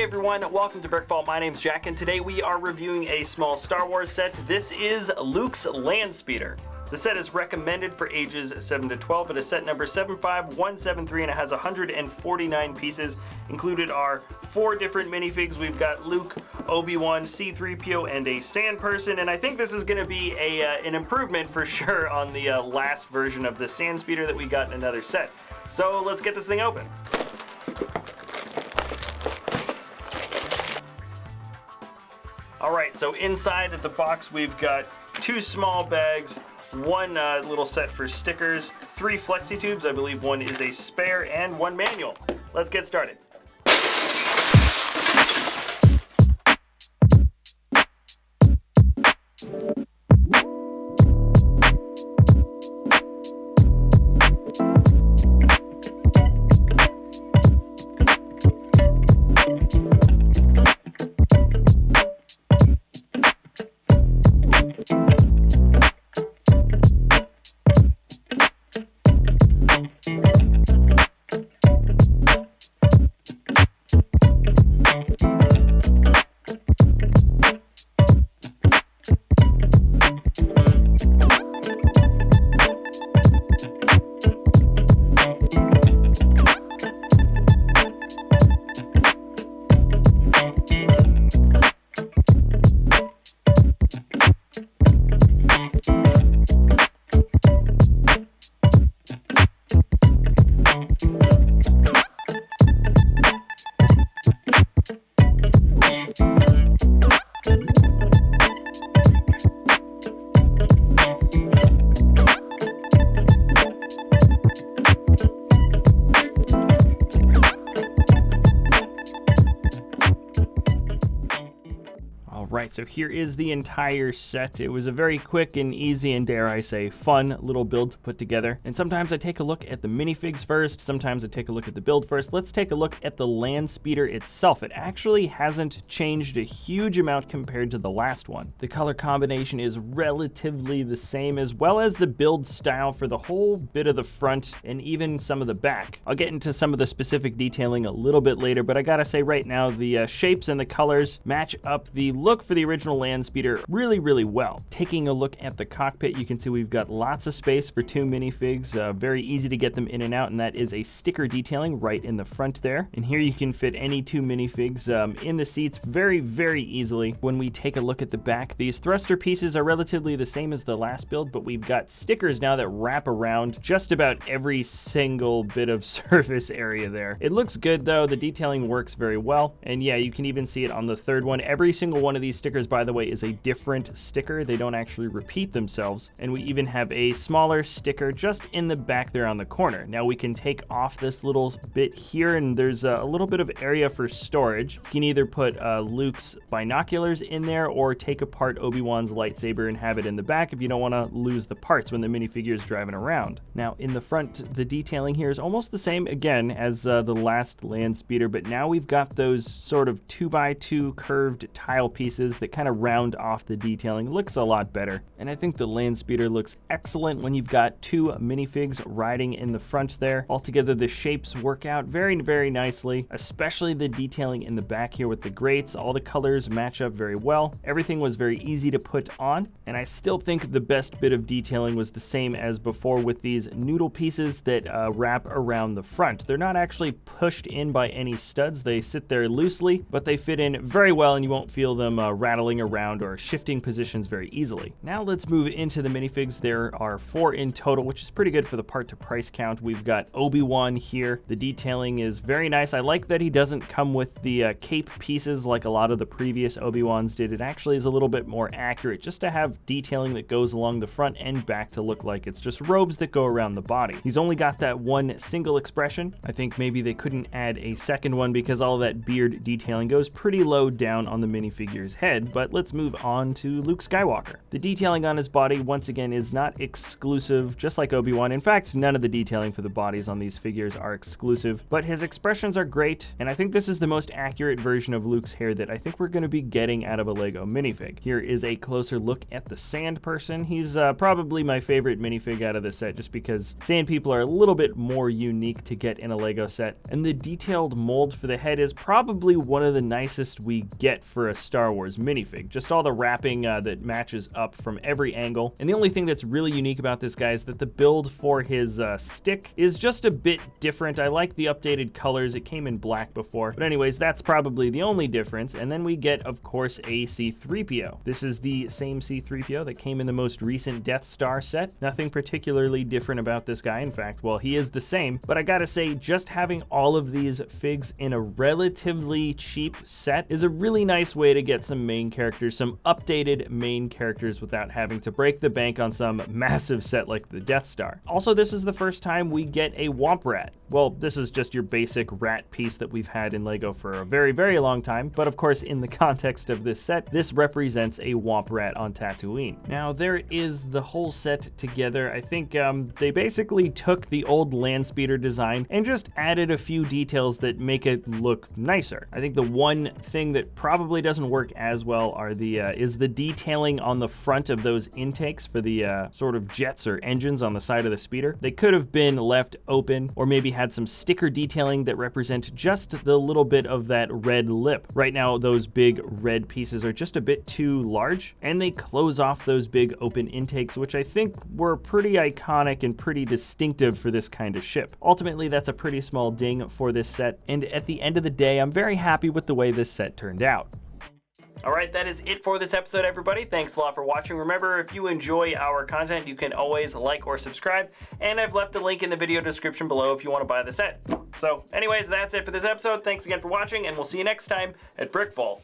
Hey everyone, welcome to BrickVault. My name's Jack, and today we are reviewing a small Star Wars set. This is Luke's Landspeeder. The set is recommended for ages 7 to 12. It is set number 75173, and it has 149 pieces. Included are 4 different minifigs. We've got Luke, Obi-Wan, C-3PO, and a sand person, and I think this is going to be an improvement for sure on the last version of the sand speeder that we got in another set. So let's get this thing open. Alright, so inside the box we've got 2 small bags, 1 little set for stickers, 3 flexi tubes, I believe 1 is a spare, and 1 manual. Let's get started. Right, so here is the entire set. It was a very quick and easy and, dare I say, fun little build to put together. And sometimes I take a look at the minifigs first, sometimes I take a look at the build first. Let's take a look at the Landspeeder itself. It actually hasn't changed a huge amount compared to the last one. The color combination is relatively the same, as well as the build style for the whole bit of the front and even some of the back. I'll get into some of the specific detailing a little bit later, but I gotta say right now the shapes and the colors match up the look for the original Landspeeder really well. Taking a look at the cockpit, you can see we've got lots of space for 2 minifigs, very easy to get them in and out, and that is a sticker detailing right in the front there. And here you can fit any 2 minifigs in the seats very easily. When we take a look at the back, these thruster pieces are relatively the same as the last build, but we've got stickers now that wrap around just about every single bit of surface area there. It looks good though, the detailing works very well, and yeah, you can even see it on the third one. Every single one of these stickers, by the way, is a different sticker. They don't actually repeat themselves. And we even have a smaller sticker just in the back there on the corner. Now we can take off this little bit here, and there's a little bit of area for storage. You can either put Luke's binoculars in there or take apart Obi-Wan's lightsaber and have it in the back if you don't want to lose the parts when the minifigure is driving around. Now in the front, the detailing here is almost the same again as the last Landspeeder, but now we've got those sort of 2x2 curved tile pieces that kind of round off the detailing. It looks a lot better. And I think the Landspeeder looks excellent when you've got 2 minifigs riding in the front there. Altogether, the shapes work out very nicely, especially the detailing in the back here with the grates. All the colors match up very well. Everything was very easy to put on, and I still think the best bit of detailing was the same as before with these noodle pieces that wrap around the front. They're not actually pushed in by any studs. They sit there loosely, but they fit in very well, and you won't feel them rattling around or shifting positions very easily. Now let's move into the minifigs. There are 4 in total, which is pretty good for the part to price count. We've got Obi-Wan here. The detailing is very nice. I like that he doesn't come with the cape pieces like a lot of the previous Obi-Wans did. It actually is a little bit more accurate just to have detailing that goes along the front and back to look like it's just robes that go around the body. He's only got that 1 single expression. I think maybe they couldn't add a second one because all that beard detailing goes pretty low down on the minifigure's head. head, but let's move on to Luke Skywalker. The detailing on his body, once again, is not exclusive, just like Obi-Wan. In fact, none of the detailing for the bodies on these figures are exclusive, but his expressions are great, and I think this is the most accurate version of Luke's hair that I think we're going to be getting out of a Lego minifig. Here is a closer look at the Sand Person. He's probably my favorite minifig out of the set, just because Sand People are a little bit more unique to get in a Lego set, and the detailed mold for the head is probably one of the nicest we get for a Star Wars minifig. Just all the wrapping that matches up from every angle, and the only thing that's really unique about this guy is that the build for his stick is just a bit different. I like the updated colors. It came in black before, but anyways, that's probably the only difference. And then we get, of course, a C-3PO. This is the same C-3PO that came in the most recent Death Star set. Nothing particularly different about this guy. In fact, well, he is the same, but I gotta say, just having all of these figs in a relatively cheap set is a really nice way to get some main characters, some updated main characters, without having to break the bank on some massive set like the Death Star. Also, this is the first time we get a Womp Rat. Well, this is just your basic rat piece that we've had in Lego for a very, very long time, but of course, in the context of this set, this represents a Womp Rat on Tatooine. Now, there is the whole set together. I think they basically took the old Landspeeder design and just added a few details that make it look nicer. I think the one thing that probably doesn't work as well is the detailing on the front of those intakes for the sort of jets or engines on the side of the speeder. They could have been left open, or maybe had some sticker detailing that represent just the little bit of that red lip. Right now, those big red pieces are just a bit too large, and they close off those big open intakes, which I think were pretty iconic and pretty distinctive for this kind of ship. Ultimately, that's a pretty small ding for this set, and at the end of the day, I'm very happy with the way this set turned out. All right, that is it for this episode, everybody. Thanks a lot for watching. Remember, if you enjoy our content, you can always like or subscribe, and I've left a link in the video description below if you want to buy the set. So anyways, that's it for this episode. Thanks again for watching, and we'll see you next time at BrickVault.